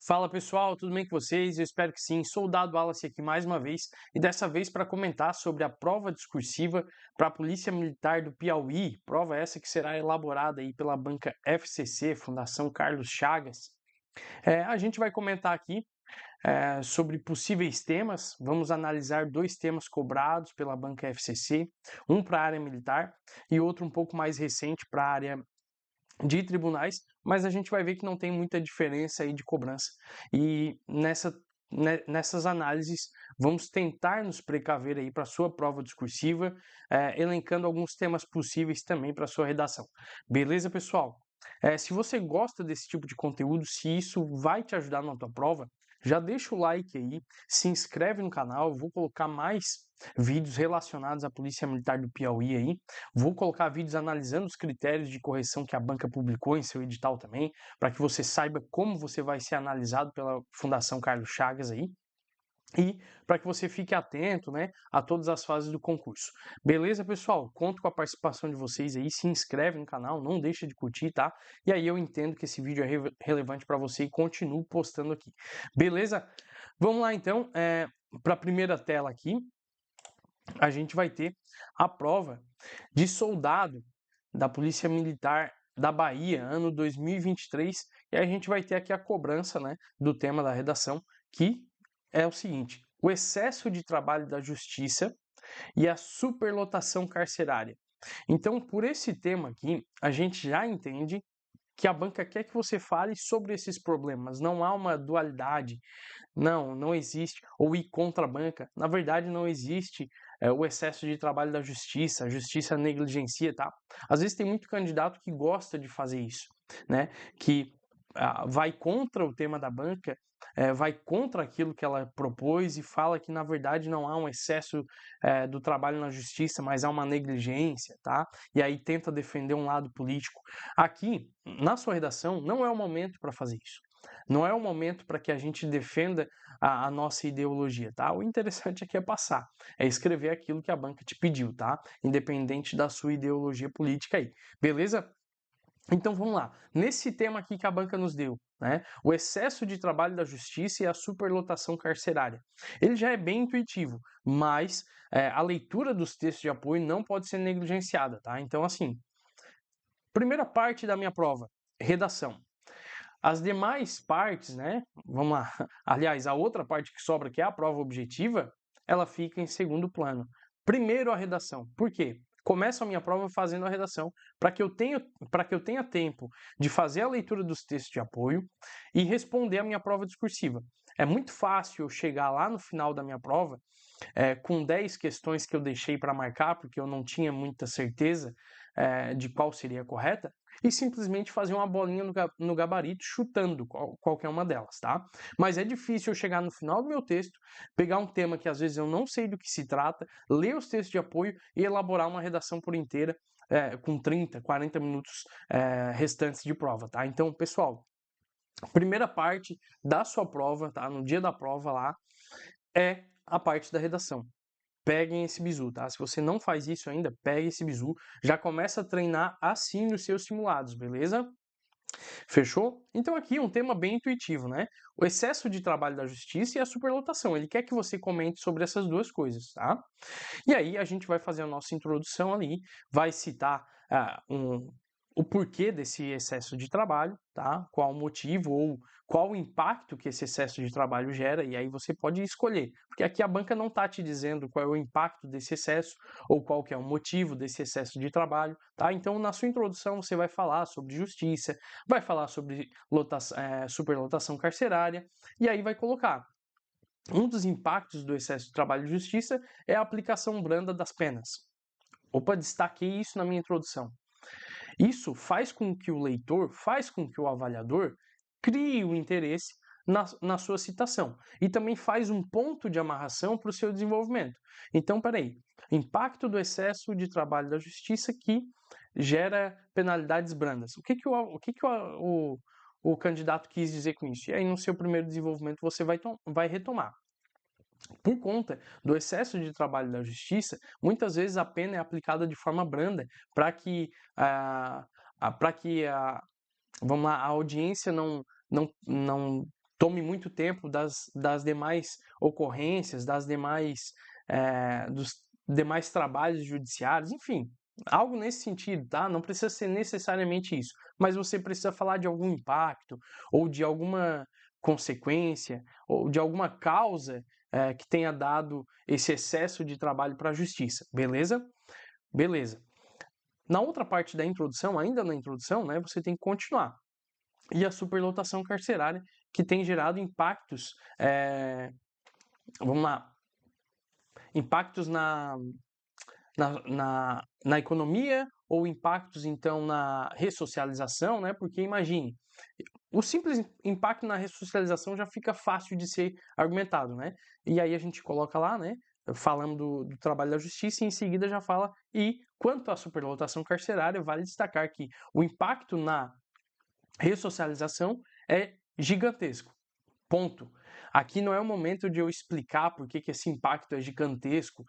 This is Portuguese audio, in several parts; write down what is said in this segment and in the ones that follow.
Fala pessoal, tudo bem com vocês? Eu espero que sim. Sou o Dado Wallace aqui mais uma vez e dessa vez para comentar sobre a prova discursiva para a Polícia Militar do Piauí. Prova essa que será elaborada aí pela banca FCC, Fundação Carlos Chagas. A gente vai comentar aqui sobre possíveis temas. Vamos analisar dois temas cobrados pela banca FCC, um para a área militar e outro um pouco mais recente para a área de tribunais, mas a gente vai ver que não tem muita diferença aí de cobrança. E nessas análises, vamos tentar nos precaver aí para a sua prova discursiva, elencando alguns temas possíveis também para a sua redação. Beleza, pessoal? Se você gosta desse tipo de conteúdo, se isso vai te ajudar na tua prova, já deixa o like aí, se inscreve no canal, eu vou colocar mais vídeos relacionados à Polícia Militar do Piauí aí, vou colocar vídeos analisando os critérios de correção que a banca publicou em seu edital também, para que você saiba como você vai ser analisado pela Fundação Carlos Chagas aí. E para que você fique atento, né, a todas as fases do concurso. Beleza, pessoal? Conto com a participação de vocês aí. Se inscreve no canal, não deixa de curtir, tá? E aí eu entendo que esse vídeo é relevante para você e continuo postando aqui. Beleza? Vamos lá então. Para a primeira tela aqui, a gente vai ter a prova de soldado da Polícia Militar da Bahia, ano 2023, e a gente vai ter aqui a cobrança, né, do tema da redação, que é o seguinte: o excesso de trabalho da justiça e a superlotação carcerária. Então, por esse tema aqui, a gente já entende que a banca quer que você fale sobre esses problemas. Não há uma dualidade. Não existe. Ou ir contra a banca. Na verdade, não existe o excesso de trabalho da justiça. A justiça negligencia, tá? Às vezes tem muito candidato que gosta de fazer isso, né? Que vai contra o tema da banca, vai contra aquilo que ela propôs e fala que, na verdade, não há um excesso do trabalho na justiça, mas há uma negligência, tá? E aí tenta defender um lado político. Aqui, na sua redação, não é o momento para fazer isso. Não é o momento para que a gente defenda a nossa ideologia, tá? O interessante aqui é passar, é escrever aquilo que a banca te pediu, tá? Independente da sua ideologia política aí, beleza? Então vamos lá. Nesse tema aqui que a banca nos deu, né? O excesso de trabalho da justiça e a superlotação carcerária. Ele já é bem intuitivo, mas a leitura dos textos de apoio não pode ser negligenciada, tá? Então, assim, primeira parte da minha prova, redação. As demais partes, né? Vamos lá. Aliás, a outra parte que sobra, que é a prova objetiva, ela fica em segundo plano. Primeiro a redação. Por quê? Começo a minha prova fazendo a redação para que eu tenha tempo de fazer a leitura dos textos de apoio e responder a minha prova discursiva. É muito fácil eu chegar lá no final da minha prova com 10 questões que eu deixei para marcar, porque eu não tinha muita certeza de qual seria a correta, e simplesmente fazer uma bolinha no gabarito chutando qualquer uma delas, tá? Mas é difícil eu chegar no final do meu texto, pegar um tema que às vezes eu não sei do que se trata, ler os textos de apoio e elaborar uma redação por inteira com 30, 40 minutos restantes de prova, tá? Então, pessoal, primeira parte da sua prova, tá? No dia da prova lá, é a parte da redação. Peguem esse bizu, tá? Se você não faz isso ainda, pegue esse bizu. Já começa a treinar assim nos seus simulados, beleza? Fechou? Então aqui um tema bem intuitivo, né? O excesso de trabalho da justiça e a superlotação. Ele quer que você comente sobre essas duas coisas, tá? E aí a gente vai fazer a nossa introdução ali, vai citar o porquê desse excesso de trabalho, tá? Qual o motivo ou qual o impacto que esse excesso de trabalho gera, e aí você pode escolher, porque aqui a banca não está te dizendo qual é o impacto desse excesso ou qual que é o motivo desse excesso de trabalho, tá? Então, na sua introdução, você vai falar sobre justiça, vai falar sobre superlotação carcerária, e aí vai colocar um dos impactos do excesso de trabalho de justiça é a aplicação branda das penas. Opa, destaquei isso na minha introdução. Isso faz com que o leitor, faz com que o avaliador crie o interesse na sua citação e também faz um ponto de amarração para o seu desenvolvimento. Então, peraí, impacto do excesso de trabalho da justiça que gera penalidades brandas. O candidato quis dizer com isso? E aí, no seu primeiro desenvolvimento, você vai retomar. Por conta do excesso de trabalho da justiça, muitas vezes a pena é aplicada de forma branda para que vamos lá, a audiência não tome muito tempo das demais ocorrências, dos demais trabalhos judiciários, enfim, algo nesse sentido, tá? Não precisa ser necessariamente isso, mas você precisa falar de algum impacto ou de alguma consequência ou de alguma causa que tenha dado esse excesso de trabalho para a justiça, beleza? Beleza. Na outra parte da introdução, ainda na introdução, né, você tem que continuar. E a superlotação carcerária, que tem gerado impactos, vamos lá, impactos na economia ou impactos, então, na ressocialização, né? Porque imagine, o simples impacto na ressocialização já fica fácil de ser argumentado, né? E aí a gente coloca lá, né? Falando do trabalho da justiça e em seguida já fala. E quanto à superlotação carcerária, vale destacar que o impacto na ressocialização é gigantesco. Ponto. Aqui não é o momento de eu explicar por que esse impacto é gigantesco,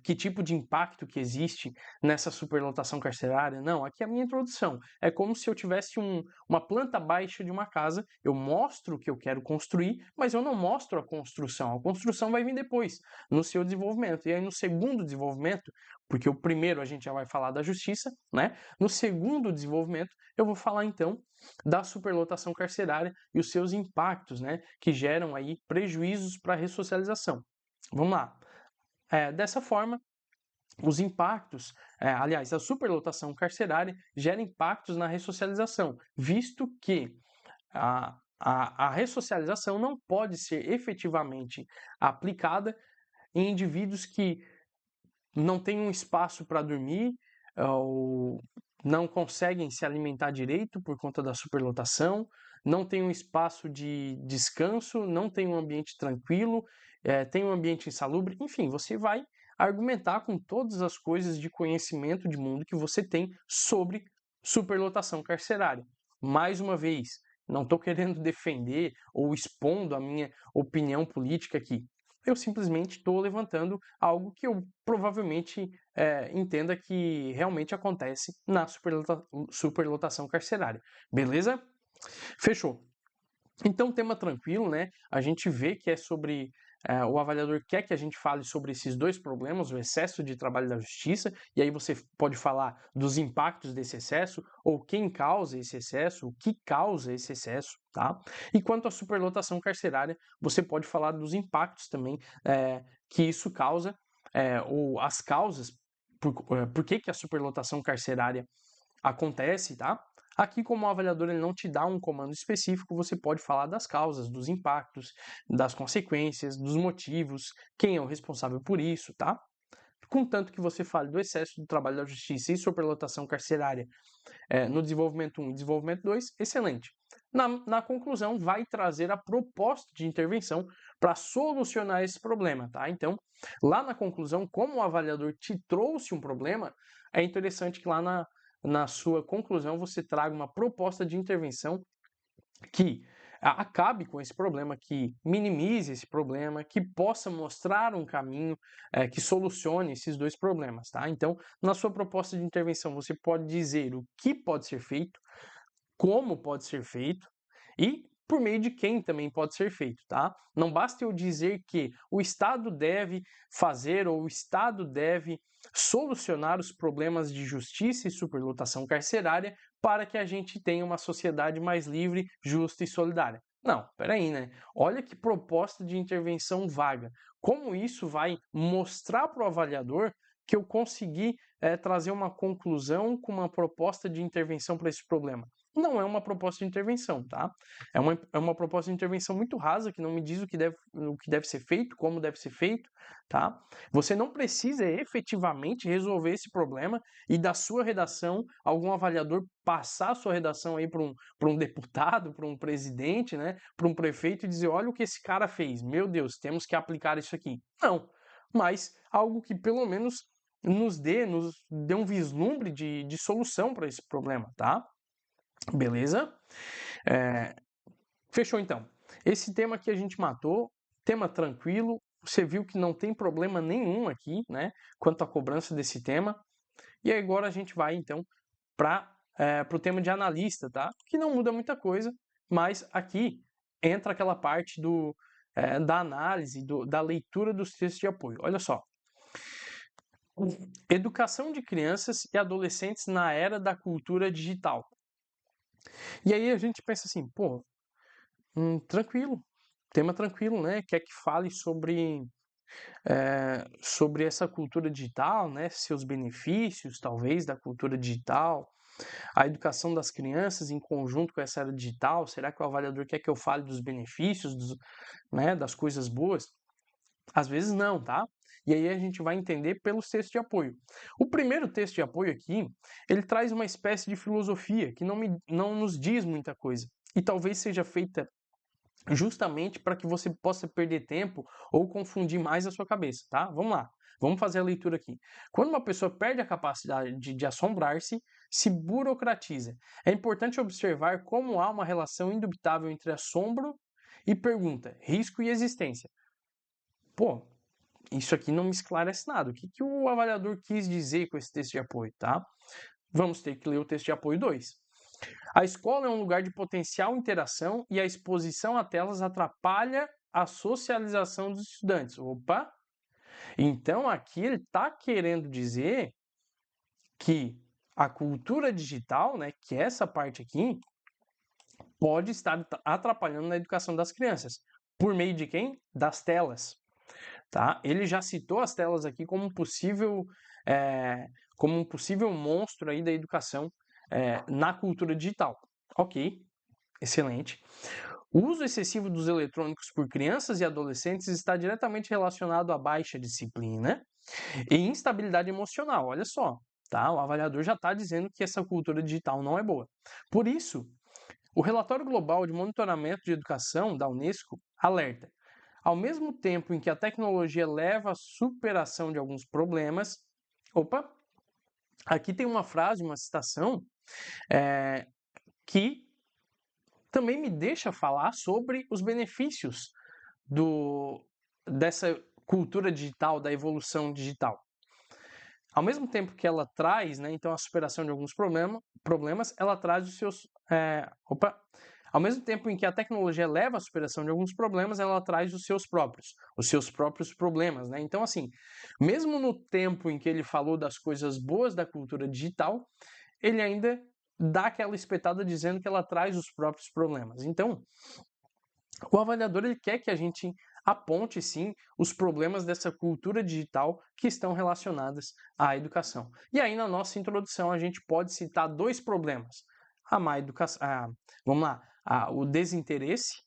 que tipo de impacto que existe nessa superlotação carcerária. Não, aqui é a minha introdução. É como se eu tivesse uma planta baixa de uma casa, eu mostro o que eu quero construir, mas eu não mostro a construção. A construção vai vir depois, no seu desenvolvimento. E aí no segundo desenvolvimento, porque o primeiro a gente já vai falar da justiça, né? No segundo desenvolvimento, eu vou falar então da superlotação carcerária e os seus impactos, né, que geram aí prejuízos para a ressocialização. Vamos lá. Dessa forma, os impactos, aliás, a superlotação carcerária gera impactos na ressocialização, visto que a ressocialização não pode ser efetivamente aplicada em indivíduos que não têm um espaço para dormir ou não conseguem se alimentar direito por conta da superlotação, não tem um espaço de descanso, não tem um ambiente tranquilo, tem um ambiente insalubre, enfim, você vai argumentar com todas as coisas de conhecimento de mundo que você tem sobre superlotação carcerária. Mais uma vez, não estou querendo defender ou expondo a minha opinião política aqui. Eu simplesmente estou levantando algo que eu provavelmente entenda que realmente acontece na superlotação carcerária. Beleza? Fechou. Então, tema tranquilo, né? A gente vê que é sobre. O avaliador quer que a gente fale sobre esses dois problemas, o excesso de trabalho da justiça, e aí você pode falar dos impactos desse excesso, ou quem causa esse excesso, o que causa esse excesso, tá? E quanto à superlotação carcerária, você pode falar dos impactos também que isso causa, ou as causas, por que a superlotação carcerária acontece, tá? Aqui, como o avaliador ele não te dá um comando específico, você pode falar das causas, dos impactos, das consequências, dos motivos, quem é o responsável por isso, tá? Contanto que você fale do excesso do trabalho da justiça e superlotação carcerária no desenvolvimento 1 e desenvolvimento 2, excelente. Na conclusão, vai trazer a proposta de intervenção para solucionar esse problema, tá? Então, lá na conclusão, como o avaliador te trouxe um problema, é interessante que lá na sua conclusão você traga uma proposta de intervenção que acabe com esse problema, que minimize esse problema, que possa mostrar um caminho que solucione esses dois problemas, tá? Então, na sua proposta de intervenção, você pode dizer o que pode ser feito, como pode ser feito e por meio de quem também pode ser feito, tá? Não basta eu dizer que o Estado deve fazer ou o Estado deve solucionar os problemas de justiça e superlotação carcerária para que a gente tenha uma sociedade mais livre, justa e solidária. Não, peraí, né? Olha que proposta de intervenção vaga. Como isso vai mostrar para o avaliador que eu consegui trazer uma conclusão com uma proposta de intervenção para esse problema? Não é uma proposta de intervenção, tá? É uma proposta de intervenção muito rasa, que não me diz o que deve ser feito, como deve ser feito, tá? Você não precisa efetivamente resolver esse problema e da sua redação, algum avaliador passar a sua redação aí para um deputado, para um presidente, né? Para um prefeito e dizer, olha o que esse cara fez, meu Deus, temos que aplicar isso aqui. Não, mas algo que pelo menos nos dê um vislumbre de solução para esse problema, tá? Beleza? Fechou então. Esse tema aqui a gente matou, tema tranquilo. Você viu que não tem problema nenhum aqui, né? Quanto à cobrança desse tema. E agora a gente vai então para o tema de analista, tá? Que não muda muita coisa, mas aqui entra aquela parte da análise, da leitura dos textos de apoio. Olha só. Educação de crianças e adolescentes na era da cultura digital. E aí a gente pensa assim, pô, tranquilo, tema tranquilo, né? Quer que fale sobre essa cultura digital, né? Seus benefícios, talvez, da cultura digital, a educação das crianças em conjunto com essa era digital. Será que o avaliador quer que eu fale dos benefícios, né, das coisas boas? Às vezes não, tá? E aí a gente vai entender pelos textos de apoio. O primeiro texto de apoio aqui, ele traz uma espécie de filosofia que não nos diz muita coisa. E talvez seja feita justamente para que você possa perder tempo ou confundir mais a sua cabeça, tá? Vamos lá. Vamos fazer a leitura aqui. Quando uma pessoa perde a capacidade de assombrar-se, se burocratiza. É importante observar como há uma relação indubitável entre assombro e pergunta, risco e existência. Pô, isso aqui não me esclarece nada. O que o avaliador quis dizer com esse texto de apoio, tá? Vamos ter que ler o texto de apoio 2. A escola é um lugar de potencial interação e a exposição a telas atrapalha a socialização dos estudantes. Opa! Então aqui ele está querendo dizer que a cultura digital, né, que é essa parte aqui, pode estar atrapalhando na educação das crianças. Por meio de quem? Das telas. Tá? Ele já citou as telas aqui como um possível monstro aí da educação na cultura digital. Ok, excelente. O uso excessivo dos eletrônicos por crianças e adolescentes está diretamente relacionado à baixa disciplina e instabilidade emocional. Olha só, tá? O avaliador já está dizendo que essa cultura digital não é boa. Por isso, o relatório global de monitoramento de educação da Unesco alerta: ao mesmo tempo em que a tecnologia leva à superação de alguns problemas. Opa! Aqui tem uma frase, uma citação, que também me deixa falar sobre os benefícios dessa cultura digital, da evolução digital. Ao mesmo tempo que ela traz, né, então, a superação de alguns problemas, ela traz os seus. Ao mesmo tempo em que a tecnologia leva à superação de alguns problemas, ela traz os seus próprios problemas, né? Então, assim, mesmo no tempo em que ele falou das coisas boas da cultura digital, ele ainda dá aquela espetada dizendo que ela traz os próprios problemas. Então, o avaliador ele quer que a gente aponte, sim, os problemas dessa cultura digital que estão relacionadas à educação. E aí, na nossa introdução, a gente pode citar dois problemas. A má educação, vamos lá, o desinteresse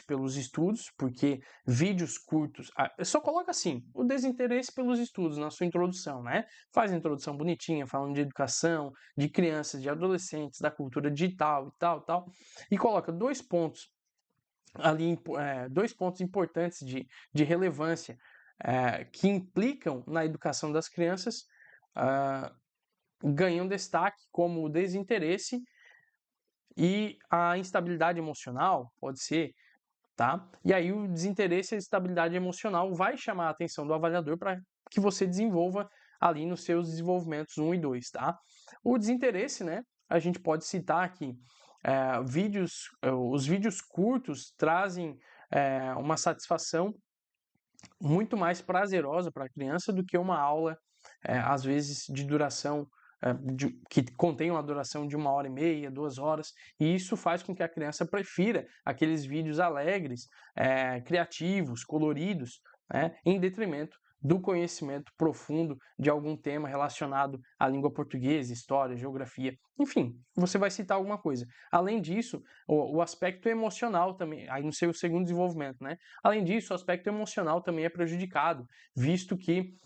pelos estudos, porque vídeos curtos, só coloca assim, o desinteresse pelos estudos na sua introdução, né? Faz a introdução bonitinha, falando de educação, de crianças, de adolescentes, da cultura digital e tal, e coloca dois pontos ali, dois pontos importantes de relevância que implicam na educação das crianças, ganham destaque, como o desinteresse e a instabilidade emocional, pode ser, tá? E aí o desinteresse e a instabilidade emocional vai chamar a atenção do avaliador para que você desenvolva ali nos seus desenvolvimentos 1 e 2, tá? O desinteresse, né? A gente pode citar aqui os vídeos curtos trazem uma satisfação muito mais prazerosa para a criança do que uma aula, às vezes, de duração, que contém uma duração de 1h30, 2 horas, e isso faz com que a criança prefira aqueles vídeos alegres, criativos, coloridos, né, em detrimento do conhecimento profundo de algum tema relacionado à língua portuguesa, história, geografia, enfim, você vai citar alguma coisa. Além disso, o aspecto emocional também, aí no seu segundo desenvolvimento, né? Além disso, o aspecto emocional também é prejudicado, visto que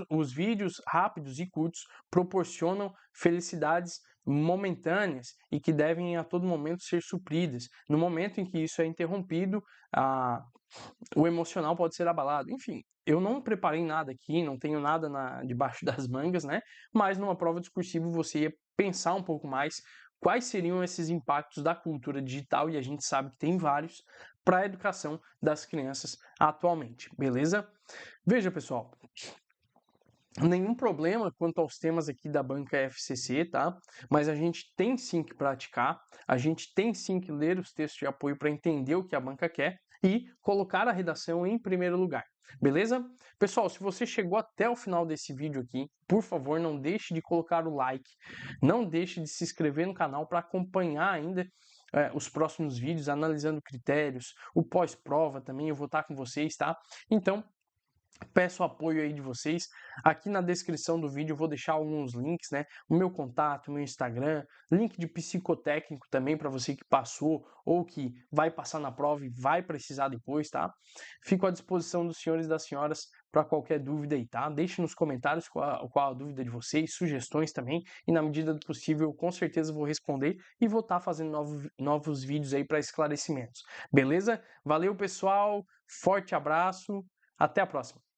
os vídeos rápidos e curtos proporcionam felicidades momentâneas e que devem a todo momento ser supridas. No momento em que isso é interrompido, o emocional pode ser abalado. Enfim, eu não preparei nada aqui, não tenho nada debaixo das mangas, né? Mas numa prova discursiva você ia pensar um pouco mais quais seriam esses impactos da cultura digital, e a gente sabe que tem vários, para a educação das crianças atualmente, beleza? Veja, pessoal, nenhum problema quanto aos temas aqui da banca FCC, tá? Mas a gente tem sim que praticar, a gente tem sim que ler os textos de apoio para entender o que a banca quer e colocar a redação em primeiro lugar, beleza? Pessoal, se você chegou até o final desse vídeo aqui, por favor, não deixe de colocar o like, não deixe de se inscrever no canal para acompanhar ainda os próximos vídeos, analisando critérios, o pós-prova também, eu vou estar com vocês, tá? Então, peço o apoio aí de vocês. Aqui na descrição do vídeo eu vou deixar alguns links, né? O meu contato, o meu Instagram, link de psicotécnico também para você que passou ou que vai passar na prova e vai precisar depois, tá? Fico à disposição dos senhores e das senhoras para qualquer dúvida aí, tá? Deixe nos comentários qual a dúvida de vocês, sugestões também, e na medida do possível eu com certeza vou responder e vou estar fazendo novos vídeos aí para esclarecimentos. Beleza? Valeu, pessoal. Forte abraço. Até a próxima.